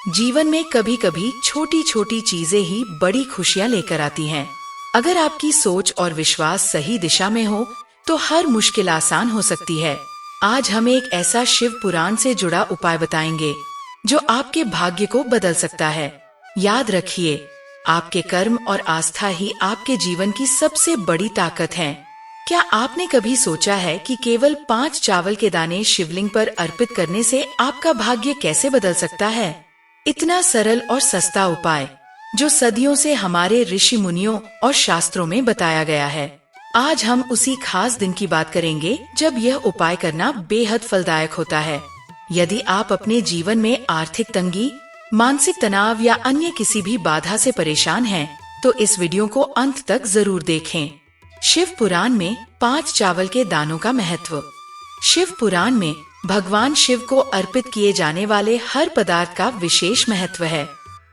जीवन में कभी कभी छोटी छोटी चीजें ही बड़ी खुशियाँ लेकर आती हैं। अगर आपकी सोच और विश्वास सही दिशा में हो तो हर मुश्किल आसान हो सकती है। आज हम एक ऐसा शिव पुराण से जुड़ा उपाय बताएंगे जो आपके भाग्य को बदल सकता है। याद रखिए, आपके कर्म और आस्था ही आपके जीवन की सबसे बड़ी ताकत है। क्या आपने कभी सोचा है कि केवल 5 चावल के दाने शिवलिंग पर अर्पित करने से आपका भाग्य कैसे बदल सकता है? इतना सरल और सस्ता उपाय जो सदियों से हमारे ऋषि मुनियों और शास्त्रों में बताया गया है। आज हम उसी खास दिन की बात करेंगे जब यह उपाय करना बेहद फलदायक होता है। यदि आप अपने जीवन में आर्थिक तंगी, मानसिक तनाव या अन्य किसी भी बाधा से परेशान हैं, तो इस वीडियो को अंत तक जरूर देखें। शिव पुराण में 5 चावल के दानों का महत्व। शिव पुराण में भगवान शिव को अर्पित किए जाने वाले हर पदार्थ का विशेष महत्व है।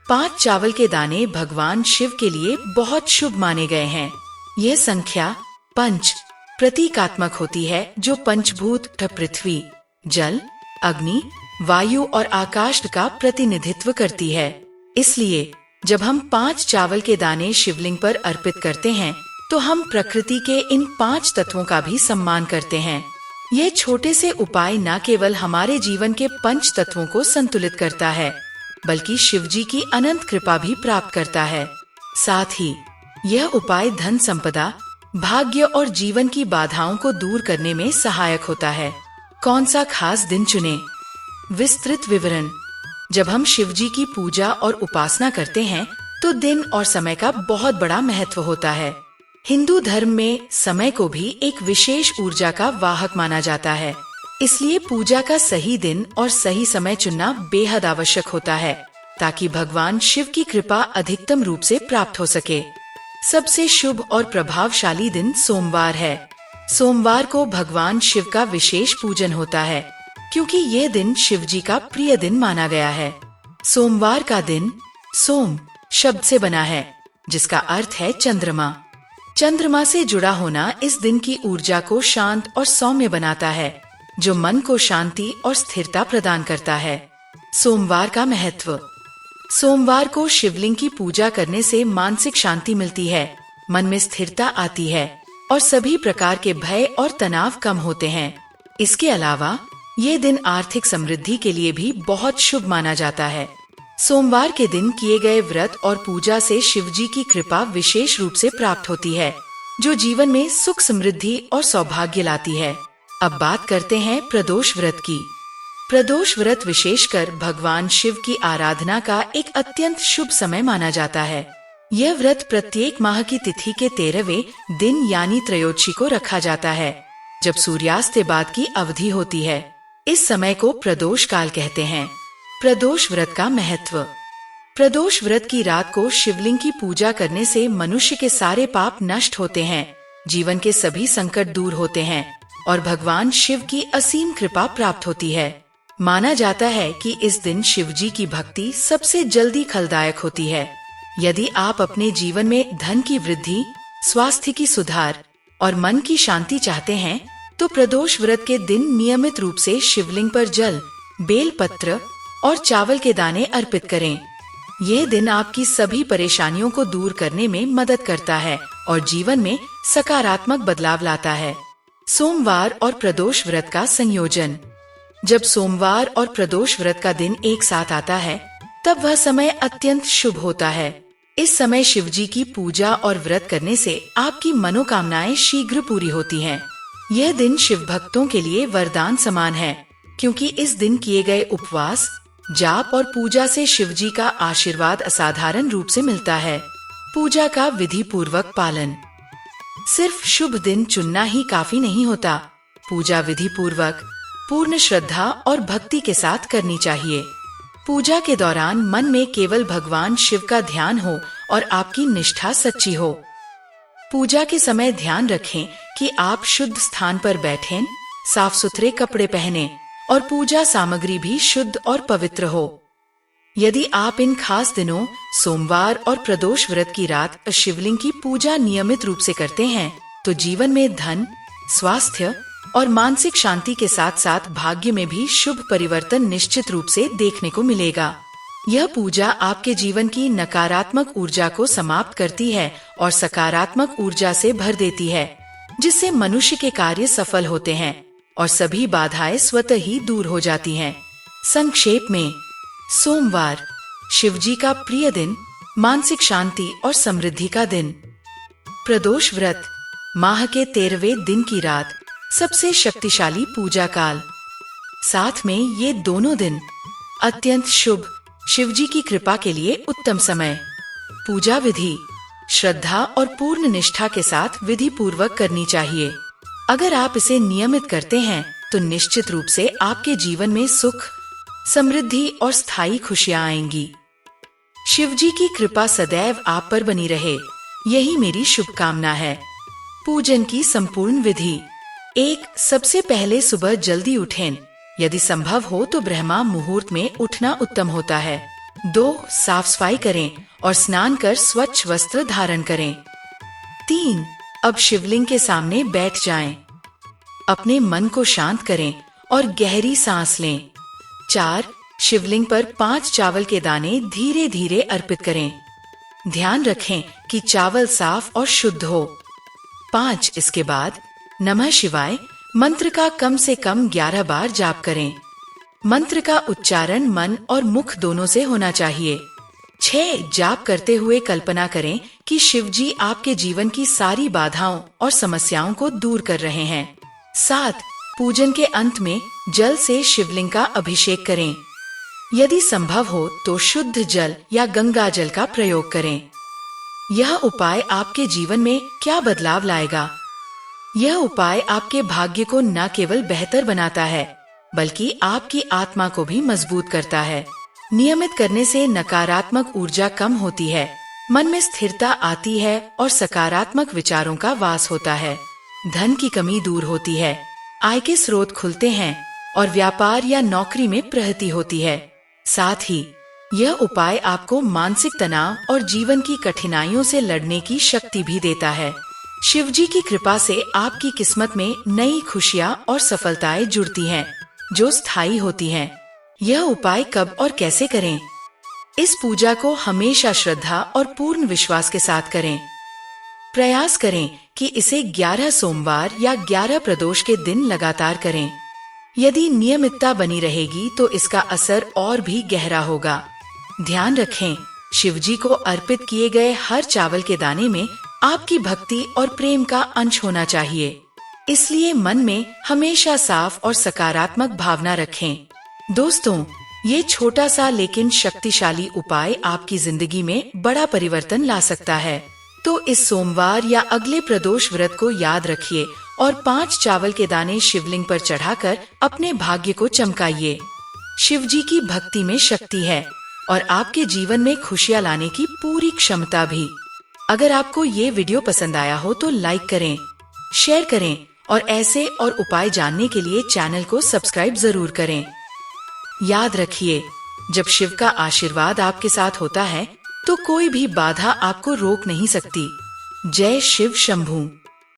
5 चावल के दाने भगवान शिव के लिए बहुत शुभ माने गए हैं। यह संख्या पंच प्रतीकात्मक होती है, जो पंचभूत पृथ्वी, जल, अग्नि, वायु और आकाश का प्रतिनिधित्व करती है। इसलिए जब हम 5 चावल के दाने शिवलिंग पर अर्पित करते हैं तो हम प्रकृति के इन 5 तत्वों का भी सम्मान करते हैं। ये छोटे से उपाय न केवल हमारे जीवन के पंच तत्वों को संतुलित करता है, बल्कि शिव जी की अनंत कृपा भी प्राप्त करता है। साथ ही यह उपाय धन संपदा, भाग्य और जीवन की बाधाओं को दूर करने में सहायक होता है। कौन सा खास दिन चुनें? विस्तृत विवरण। जब हम शिव जी की पूजा और उपासना करते हैं तो दिन और समय का बहुत बड़ा महत्व होता है। हिंदू धर्म में समय को भी एक विशेष ऊर्जा का वाहक माना जाता है। इसलिए पूजा का सही दिन और सही समय चुनना बेहद आवश्यक होता है, ताकि भगवान शिव की कृपा अधिकतम रूप से प्राप्त हो सके। सबसे शुभ और प्रभावशाली दिन सोमवार है। सोमवार को भगवान शिव का विशेष पूजन होता है, क्योंकि ये दिन शिव जी का प्रिय दिन माना गया है। सोमवार का दिन सोम शब्द से बना है, जिसका अर्थ है चंद्रमा। चंद्रमा से जुड़ा होना इस दिन की ऊर्जा को शांत और सौम्य बनाता है, जो मन को शांति और स्थिरता प्रदान करता है। सोमवार का महत्व। सोमवार को शिवलिंग की पूजा करने से मानसिक शांति मिलती है, मन में स्थिरता आती है और सभी प्रकार के भय और तनाव कम होते हैं। इसके अलावा ये दिन आर्थिक समृद्धि के लिए भी बहुत शुभ माना जाता है। सोमवार के दिन किए गए व्रत और पूजा से शिव जी की कृपा विशेष रूप से प्राप्त होती है, जो जीवन में सुख, समृद्धि और सौभाग्य लाती है। अब बात करते हैं प्रदोष व्रत की। प्रदोष व्रत विशेषकर भगवान शिव की आराधना का एक अत्यंत शुभ समय माना जाता है। यह व्रत प्रत्येक माह की तिथि के 13वें दिन यानी त्रयोदशी को रखा जाता है, जब सूर्यास्त के बाद की अवधि होती है। इस समय को प्रदोष काल कहते हैं। प्रदोष व्रत का महत्व। प्रदोष व्रत की रात को शिवलिंग की पूजा करने से मनुष्य के सारे पाप नष्ट होते हैं, जीवन के सभी संकट दूर होते हैं और भगवान शिव की असीम कृपा प्राप्त होती है। माना जाता है कि इस दिन शिव जी की भक्ति सबसे जल्दी फलदायक होती है। यदि आप अपने जीवन में धन की वृद्धि, स्वास्थ्य की सुधार और मन की शांति चाहते हैं, तो प्रदोष व्रत के दिन नियमित रूप से शिवलिंग पर जल, बेल पत्र और चावल के दाने अर्पित करें। यह दिन आपकी सभी परेशानियों को दूर करने में मदद करता है और जीवन में सकारात्मक बदलाव लाता है। सोमवार और प्रदोष व्रत का संयोजन। जब सोमवार और प्रदोष व्रत का दिन एक साथ आता है, तब वह समय अत्यंत शुभ होता है। इस समय शिव जी की पूजा और व्रत करने से आपकी मनोकामनाएं शीघ्र पूरी होती हैं। यह दिन शिव भक्तों के लिए वरदान समान है, क्योंकि इस दिन किए गए उपवास, जाप और पूजा से शिव जी का आशीर्वाद असाधारण रूप से मिलता है। पूजा का विधि पूर्वक पालन। सिर्फ शुभ दिन चुनना ही काफी नहीं होता। पूजा विधि पूर्वक, पूर्ण श्रद्धा और भक्ति के साथ करनी चाहिए। पूजा के दौरान मन में केवल भगवान शिव का ध्यान हो और आपकी निष्ठा सच्ची हो। पूजा के समय ध्यान रखें कि आप शुद्ध स्थान पर बैठें, साफ सुथरे कपड़े पहनें और पूजा सामग्री भी शुद्ध और पवित्र हो। यदि आप इन खास दिनों सोमवार और प्रदोष व्रत की रात शिवलिंग की पूजा नियमित रूप से करते हैं, तो जीवन में धन, स्वास्थ्य और मानसिक शांति के साथ साथ भाग्य में भी शुभ परिवर्तन निश्चित रूप से देखने को मिलेगा। यह पूजा आपके जीवन की नकारात्मक ऊर्जा को समाप्त करती है और सकारात्मक ऊर्जा से भर देती है, जिससे मनुष्य के कार्य सफल होते हैं और सभी बाधाएं स्वतः ही दूर हो जाती हैं। संक्षेप में, सोमवार शिवजी का प्रिय दिन, मानसिक शांति और समृद्धि का दिन। प्रदोष व्रत, माह के 13वें दिन की रात, सबसे शक्तिशाली पूजा काल। साथ में ये दोनों दिन अत्यंत शुभ, शिवजी की कृपा के लिए उत्तम समय। पूजा विधि श्रद्धा और पूर्ण निष्ठा के साथ विधि पूर्वक करनी चाहिए। अगर आप इसे नियमित करते हैं तो निश्चित रूप से आपके जीवन में सुख, समृद्धि और स्थायी खुशियां आएंगी। शिवजी की कृपा सदैव आप पर बनी रहे, यही मेरी शुभकामना है। पूजन की संपूर्ण विधि। 1. सबसे पहले सुबह जल्दी उठें। यदि संभव हो तो ब्रह्मा मुहूर्त में उठना उत्तम होता है। 2. साफ सफाई करें और स्नान कर स्वच्छ वस्त्र धारण करें। 3. अब शिवलिंग के सामने बैठ जाएं। अपने मन को शांत करें और गहरी सांस लें। 4. शिवलिंग पर 5 चावल के दाने धीरे धीरे अर्पित करें। ध्यान रखें कि चावल साफ और शुद्ध हो। 5. इसके बाद नमः शिवाय मंत्र का कम से कम 11 बार जाप करें। मंत्र का उच्चारण मन और मुख दोनों से होना चाहिए। 6. जाप करते हुए कल्पना करें कि शिवजी आपके जीवन की सारी बाधाओं और समस्याओं को दूर कर रहे हैं। 7. पूजन के अंत में जल से शिवलिंग का अभिषेक करें। यदि संभव हो तो शुद्ध जल या गंगा जल का प्रयोग करें। यह उपाय आपके जीवन में क्या बदलाव लाएगा? यह उपाय आपके भाग्य को न केवल बेहतर बनाता है, बल्कि आपकी आत्मा को भी मजबूत करता है। नियमित करने से नकारात्मक ऊर्जा कम होती है, मन में स्थिरता आती है और सकारात्मक विचारों का वास होता है। धन की कमी दूर होती है, आय के स्रोत खुलते हैं और व्यापार या नौकरी में प्रगति होती है। साथ ही यह उपाय आपको मानसिक तनाव और जीवन की कठिनाइयों से लड़ने की शक्ति भी देता है। शिवजी की कृपा से आपकी किस्मत में नई खुशियाँ और सफलताएं जुड़ती हैं, जो स्थायी होती हैं। यह उपाय कब और कैसे करें? इस पूजा को हमेशा श्रद्धा और पूर्ण विश्वास के साथ करें। प्रयास करें कि इसे 11 सोमवार या 11 प्रदोष के दिन लगातार करें। यदि नियमितता बनी रहेगी तो इसका असर और भी गहरा होगा। ध्यान रखें, शिवजी को अर्पित किए गए हर चावल के दाने में आपकी भक्ति और प्रेम का अंश होना चाहिए। इसलिए मन में हमेशा साफ और सकारात्मक भावना रखें। दोस्तों, ये छोटा सा लेकिन शक्तिशाली उपाय आपकी जिंदगी में बड़ा परिवर्तन ला सकता है। तो इस सोमवार या अगले प्रदोष व्रत को याद रखिए और 5 चावल के दाने शिवलिंग पर चढ़ाकर अपने भाग्य को चमकाइए। शिवजी की भक्ति में शक्ति है और आपके जीवन में खुशियाँ लाने की पूरी क्षमता भी। अगर आपको ये वीडियो पसंद आया हो तो लाइक करें, शेयर करें और ऐसे और उपाय जानने के लिए चैनल को सब्सक्राइब जरूर करें। याद रखिए, जब शिव का आशीर्वाद आपके साथ होता है तो कोई भी बाधा आपको रोक नहीं सकती। जय शिव शंभू।